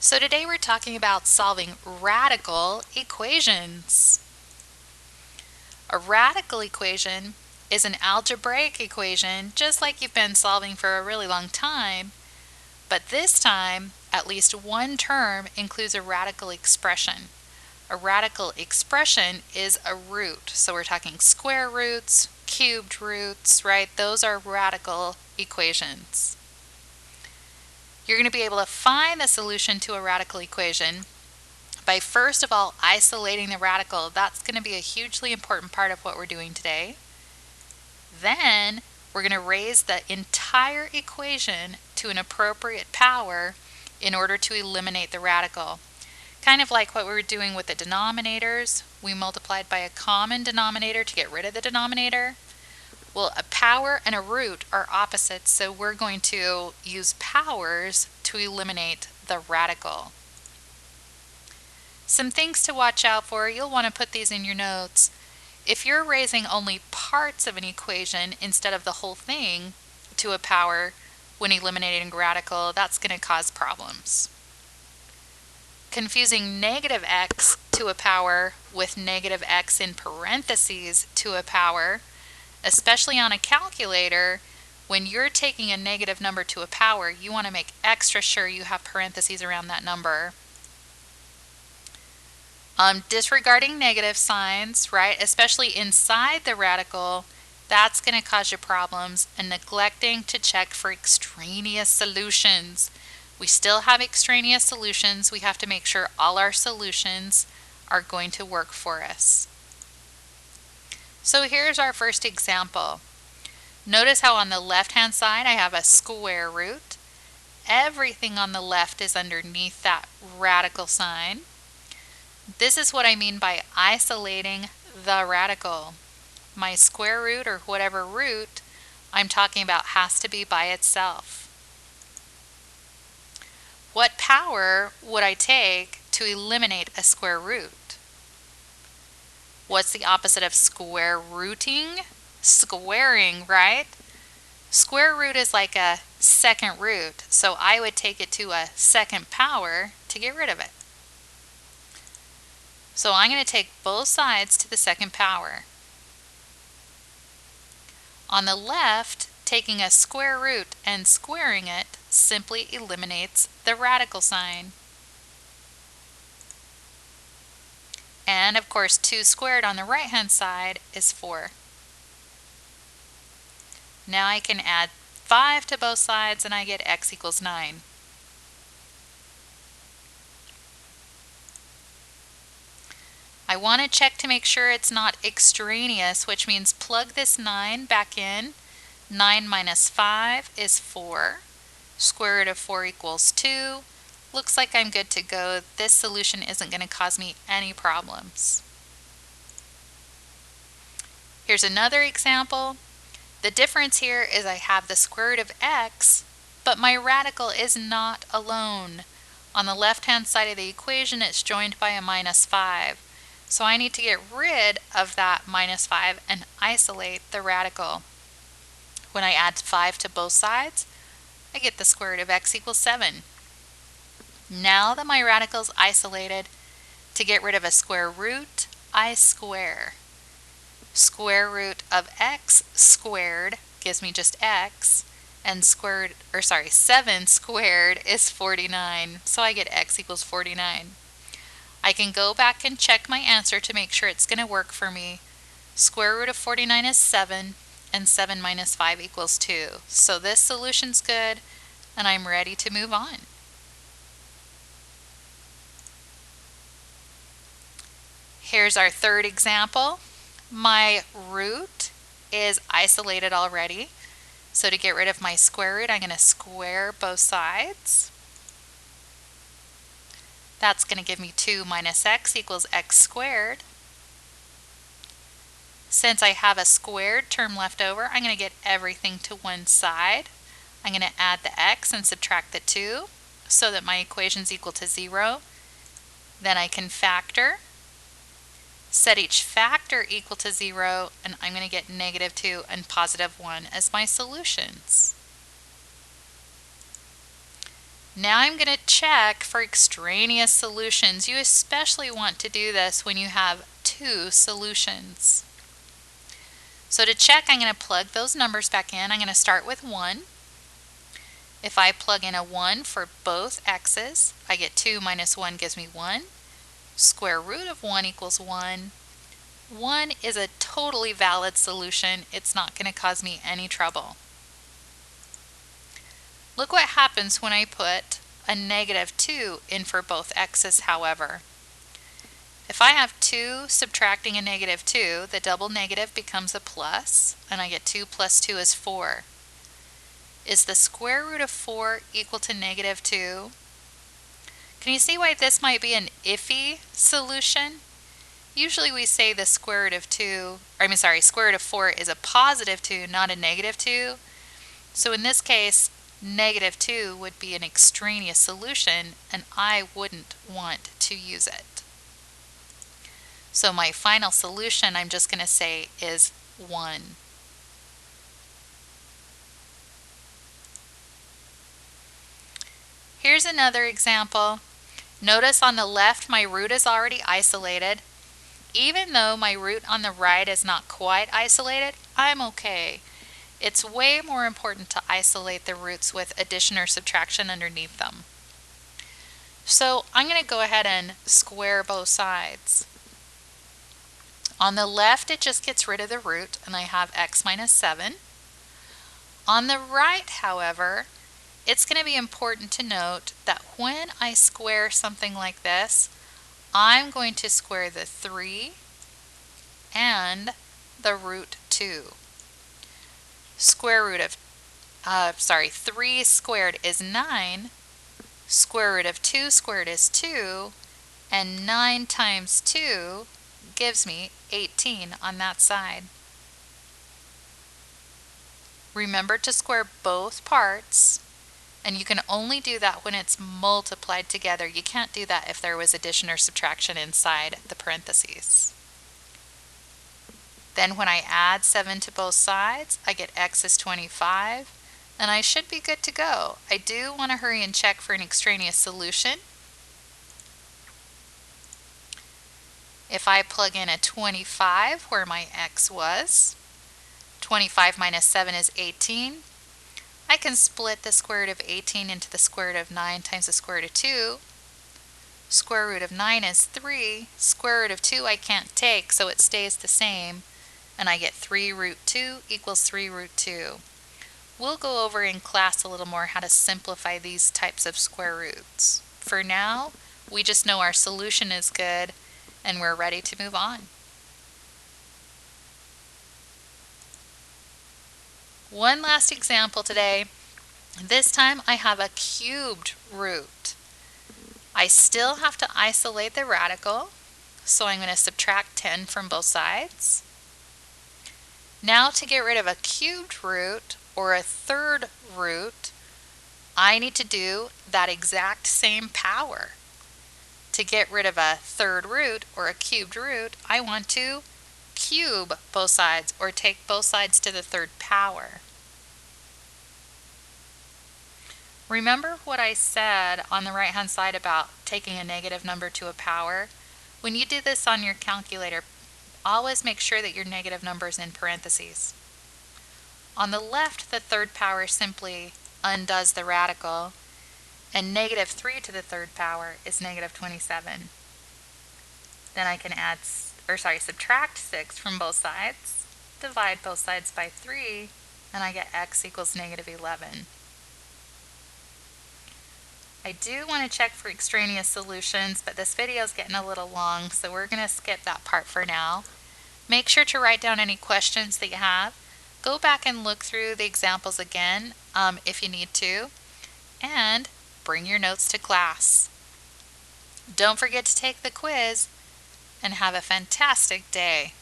So today we're talking about solving radical equations. A radical equation is an algebraic equation just like you've been solving for a really long time, but this time at least one term includes a radical expression. A radical expression is a root, so we're talking square roots, cubed roots, right? Those are radical equations. You're going to be able to find the solution to a radical equation by first of all isolating the radical. That's going to be a hugely important part of what we're doing today. Then we're going to raise the entire equation to an appropriate power in order to eliminate the radical. Kind of like what we were doing with the denominators. We multiplied by a common denominator to get rid of the denominator. Well, a power and a root are opposites, so we're going to use powers to eliminate the radical. Some things to watch out for, you'll want to put these in your notes. If you're raising only parts of an equation instead of the whole thing to a power when eliminating radical, that's going to cause problems. Confusing negative x to a power with negative x in parentheses to a power, especially on a calculator, when you're taking a negative number to a power, you want to make extra sure you have parentheses around that number. Disregarding negative signs, right, especially inside the radical, that's going to cause you problems, and neglecting to check for extraneous solutions. We still have extraneous solutions. We have to make sure all our solutions are going to work for us. So here's our first example. Notice how on the left-hand side I have a square root. Everything on the left is underneath that radical sign. This is what I mean by isolating the radical. My square root, or whatever root I'm talking about, has to be by itself. What power would I take to eliminate a square root? What's the opposite of square rooting? Squaring, right? Square root is like a second root, so I would take it to a second power to get rid of it. So I'm going to take both sides to the second power. On the left, taking a square root and squaring it simply eliminates the radical sign. And of course 2 squared on the right hand side is 4. Now I can add 5 to both sides and I get x equals 9. I want to check to make sure it's not extraneous, which means plug this 9 back in. 9 minus 5 is 4. Square root of 4 equals 2. Looks like I'm good to go. This solution isn't going to cause me any problems. Here's another example. The difference here is I have the square root of x, but my radical is not alone. On the left-hand side of the equation, it's joined by a minus 5. So I need to get rid of that minus 5 and isolate the radical. When I add 5 to both sides, I get the square root of x equals 7. Now that my radical is isolated, to get rid of a square root, I square. Square root of x squared gives me just x, and 7 squared is 49. So I get x equals 49. I can go back and check my answer to make sure it's going to work for me. Square root of 49 is 7, and 7 minus 5 equals 2. So this solution's good, and I'm ready to move on. Here's our third example. My root is isolated already. So to get rid of my square root, I'm going to square both sides. That's going to give me 2 minus x equals x squared. Since I have a squared term left over, I'm going to get everything to one side. I'm going to add the x and subtract the 2 so that my equation's equal to 0. Then I can factor. Set each factor equal to 0, and I'm going to get negative 2 and positive 1 as my solutions. Now I'm going to check for extraneous solutions. You especially want to do this when you have two solutions. So to check, I'm going to plug those numbers back in. I'm going to start with 1. If I plug in a 1 for both x's, I get 2 minus 1 gives me 1. Square root of 1 equals 1. 1 is a totally valid solution. It's not going to cause me any trouble. Look what happens when I put a negative 2 in for both x's, however. If I have 2 subtracting a negative 2, the double negative becomes a plus, and I get 2 plus 2 is 4. Is the square root of 4 equal to negative 2? Can you see why this might be an iffy solution? Usually we say the square root of square root of 4 is a positive 2, not a negative 2. So in this case, negative 2 would be an extraneous solution, and I wouldn't want to use it. So my final solution, I'm just going to say, is 1. Here's another example. Notice on the left my root is already isolated. Even though my root on the right is not quite isolated, I'm okay. It's way more important to isolate the roots with addition or subtraction underneath them. So I'm going to go ahead and square both sides. On the left, it just gets rid of the root, and I have x minus 7. On the right, however, it's going to be important to note that when I square something like this, I'm going to square the 3 and the root 2. Square root of 3 squared is 9, square root of 2 squared is 2, and 9 times 2 gives me 18 on that side. Remember to square both parts, and you can only do that when it's multiplied together. You can't do that if there was addition or subtraction inside the parentheses. Then when I add 7 to both sides, I get x is 25, and I should be good to go. I do want to hurry and check for an extraneous solution. If I plug in a 25 where my x was, 25 minus 7 is 18. I can split the square root of 18 into the square root of 9 times the square root of 2. Square root of 9 is 3. Square root of 2 I can't take, so it stays the same. And I get 3 root 2 equals 3 root 2. We'll go over in class a little more how to simplify these types of square roots. For now, we just know our solution is good, and we're ready to move on. One last example today. This time I have a cubed root. I still have to isolate the radical, so I'm going to subtract 10 from both sides. Now to get rid of a cubed root or a third root, I need to do that exact same power. To get rid of a third root or a cubed root, I want to cube both sides, or take both sides to the third power. Remember what I said on the right hand side about taking a negative number to a power? When you do this on your calculator, always make sure that your negative number is in parentheses. On the left, the third power simply undoes the radical, and negative 3 to the third power is negative 27. Then I can subtract 6 from both sides, divide both sides by 3, and I get x equals negative 11. I do want to check for extraneous solutions, but this video is getting a little long, so we're going to skip that part for now. Make sure to write down any questions that you have. Go back and look through the examples again if you need to, and bring your notes to class. Don't forget to take the quiz, and have a fantastic day.